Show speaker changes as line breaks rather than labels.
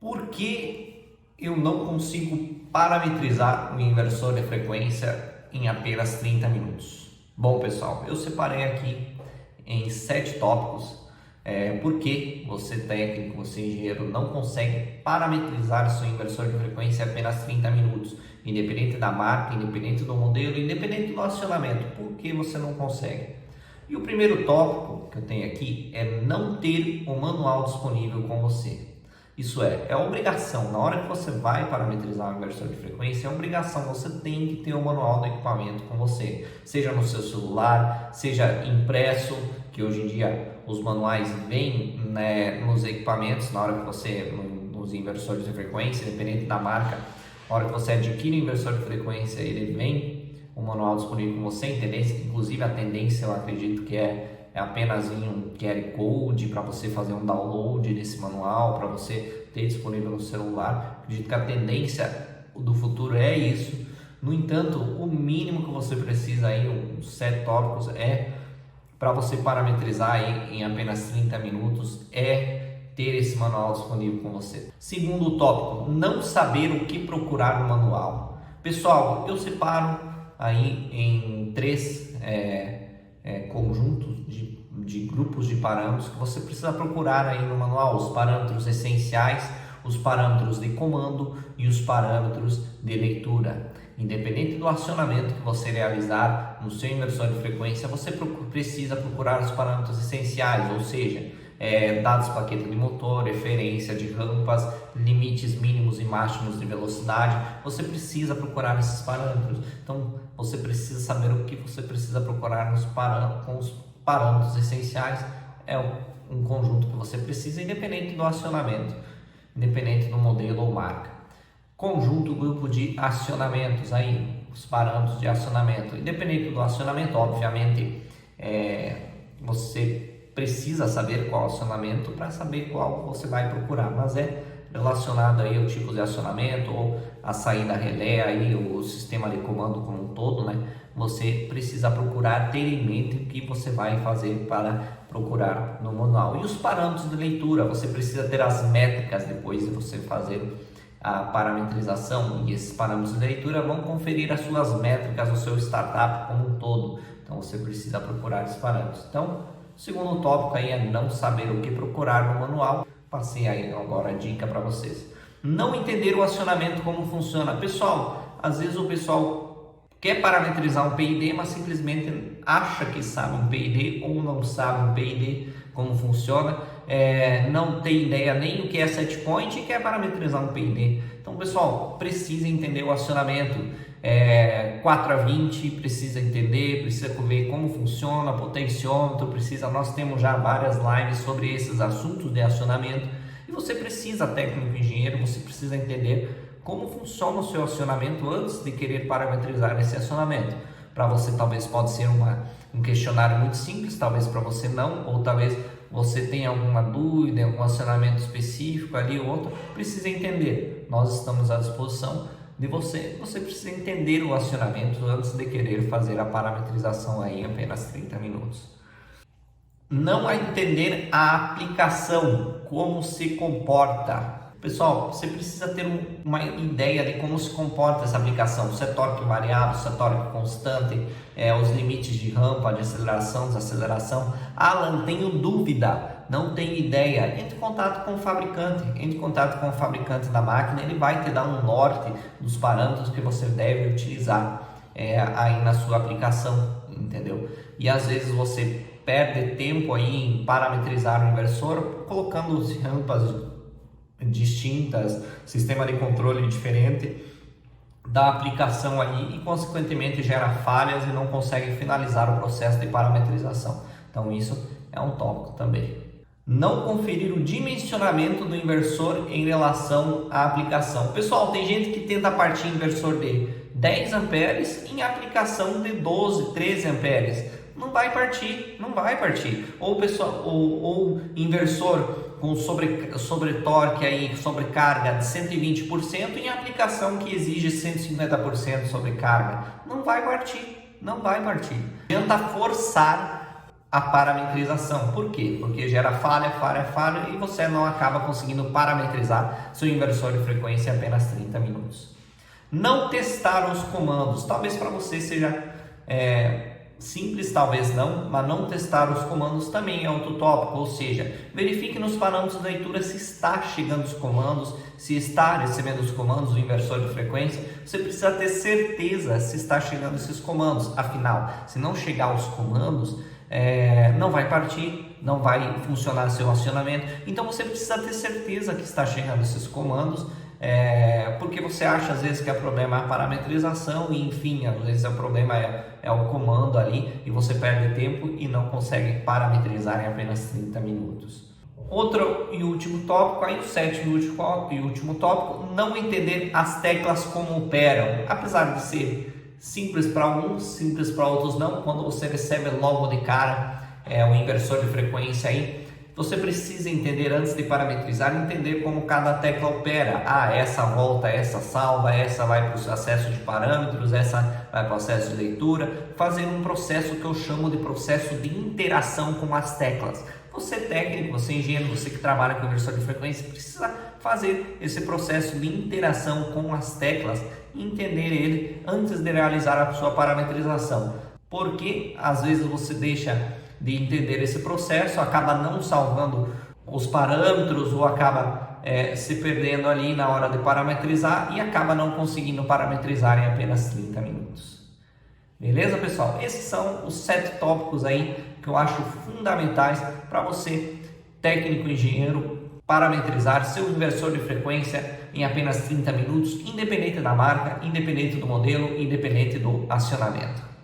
Por que eu não consigo parametrizar o inversor de frequência em apenas 30 minutos? Bom, pessoal, eu separei aqui em 7 tópicos por que você técnico, você engenheiro, não consegue parametrizar seu inversor de frequência em apenas 30 minutos, independente da marca, independente do modelo, independente do acionamento. Por que você não consegue? E o primeiro tópico que eu tenho aqui é não ter o manual disponível com você. Isso é obrigação. Na hora que você vai parametrizar o inversor de frequência, é obrigação, você tem que ter o manual do equipamento com você, seja no seu celular, seja impresso, que hoje em dia os manuais vêm, né, nos equipamentos, na hora que você, nos inversores de frequência, independente da marca, na hora que você adquire o inversor de frequência, ele vem o manual disponível com você, inclusive a tendência eu acredito que é apenas em um QR Code para você fazer um download desse manual, para você ter disponível no celular. Acredito que a tendência do futuro é isso. No entanto, o mínimo que você precisa aí, uns 7 tópicos, para você parametrizar aí em apenas 30 minutos, ter esse manual disponível com você. Segundo tópico, não saber o que procurar no manual. Pessoal, eu separo aí em 3 conjuntos de grupos de parâmetros que você precisa procurar aí no manual: os parâmetros essenciais, os parâmetros de comando e os parâmetros de leitura. Independente do acionamento que você realizar no seu inversor de frequência, você precisa procurar os parâmetros essenciais, ou seja, dados paquete de motor, referência de rampas, limites mínimos e máximos de velocidade. Você precisa procurar esses parâmetros. Então, você precisa saber o que você precisa procurar com os parâmetros essenciais. É um conjunto que você precisa, independente do acionamento, independente do modelo ou marca. Conjunto, grupo de acionamentos, aí os parâmetros de acionamento. Independente do acionamento, obviamente, você precisa saber qual acionamento para saber qual você vai procurar, mas é relacionado aí ao tipo de acionamento ou a saída relé, aí o sistema de comando como um todo, né? Você precisa procurar, ter em mente o que você vai fazer para procurar no manual. E os parâmetros de leitura, você precisa ter as métricas depois de você fazer a parametrização, e esses parâmetros de leitura vão conferir as suas métricas do seu startup como um todo. Então você precisa procurar esses parâmetros. Então, o segundo tópico aí é não saber o que procurar no manual. Passei aí agora a dica para vocês. Não entender o acionamento, como funciona. Pessoal, às vezes o pessoal quer parametrizar um PID, mas simplesmente acha que sabe um PID ou não sabe um PID, como funciona. Não tem ideia nem o que é set point e quer parametrizar um PID. Então, pessoal, precisa entender o acionamento. 4 a 20, precisa entender, precisa ver como funciona, potenciômetro, nós temos já várias lives sobre esses assuntos de acionamento, e você precisa, técnico engenheiro, você precisa entender como funciona o seu acionamento antes de querer parametrizar esse acionamento. Para você talvez pode ser um questionário muito simples, talvez para você não, ou talvez você tenha alguma dúvida, algum acionamento específico ali ou outro, precisa entender. Nós estamos à disposição de você. Você precisa entender o acionamento antes de querer fazer a parametrização aí em apenas 30 minutos. Não entender a aplicação, como se comporta. Pessoal, você precisa ter uma ideia de como se comporta essa aplicação. Se é torque variável, se é torque constante, os limites de rampa, de aceleração, desaceleração. Alan, tenho dúvida, não tenho ideia. Entre em contato com o fabricante da máquina, ele vai te dar um norte dos parâmetros que você deve utilizar aí na sua aplicação, entendeu? E às vezes você perde tempo aí em parametrizar o inversor, colocando as rampas distintas, sistema de controle diferente da aplicação aí, e consequentemente gera falhas e não consegue finalizar o processo de parametrização. Então isso é um tópico também. Não conferir o dimensionamento do inversor em relação à aplicação. Pessoal, tem gente que tenta partir inversor de 10 amperes em aplicação de 12, 13 amperes. Não vai partir. Ou inversor com sobretorque aí, sobrecarga de 120% em aplicação que exige 150% sobrecarga. Não vai partir. Tenta forçar a parametrização. Por quê? Porque gera falha e você não acaba conseguindo parametrizar seu inversor de frequência em apenas 30 minutos. Não testar os comandos. Talvez para você seja simples, talvez não, mas não testar os comandos também é outro tópico. Ou seja, verifique nos parâmetros da leitura se está chegando os comandos, se está recebendo os comandos do inversor de frequência. Você precisa ter certeza se está chegando esses comandos. Afinal, se não chegar os comandos, não vai partir, não vai funcionar seu acionamento. Então você precisa ter certeza que está chegando esses comandos, porque você acha às vezes que o problema é a parametrização e enfim, às vezes o problema é o comando ali e você perde tempo e não consegue parametrizar em apenas 30 minutos. Outro e último tópico, aí o sétimo e último tópico, não entender as teclas como operam. Apesar de ser simples para alguns, simples para outros não. Quando você recebe logo de cara um inversor de frequência aí, você precisa entender antes de parametrizar, entender como cada tecla opera. Essa volta, essa salva, essa vai para o acesso de parâmetros, essa vai para o acesso de leitura, fazer um processo que eu chamo de processo de interação com as teclas. Você técnico, você engenheiro, você que trabalha com inversor de frequência, precisa fazer esse processo de interação com as teclas e entender ele antes de realizar a sua parametrização. Porque às vezes você deixa de entender esse processo, acaba não salvando os parâmetros ou acaba se perdendo ali na hora de parametrizar e acaba não conseguindo parametrizar em apenas 30 minutos. Beleza, pessoal? Esses são os 7 tópicos aí que eu acho fundamentais para você, técnico engenheiro, parametrizar seu inversor de frequência em apenas 30 minutos, independente da marca, independente do modelo, independente do acionamento.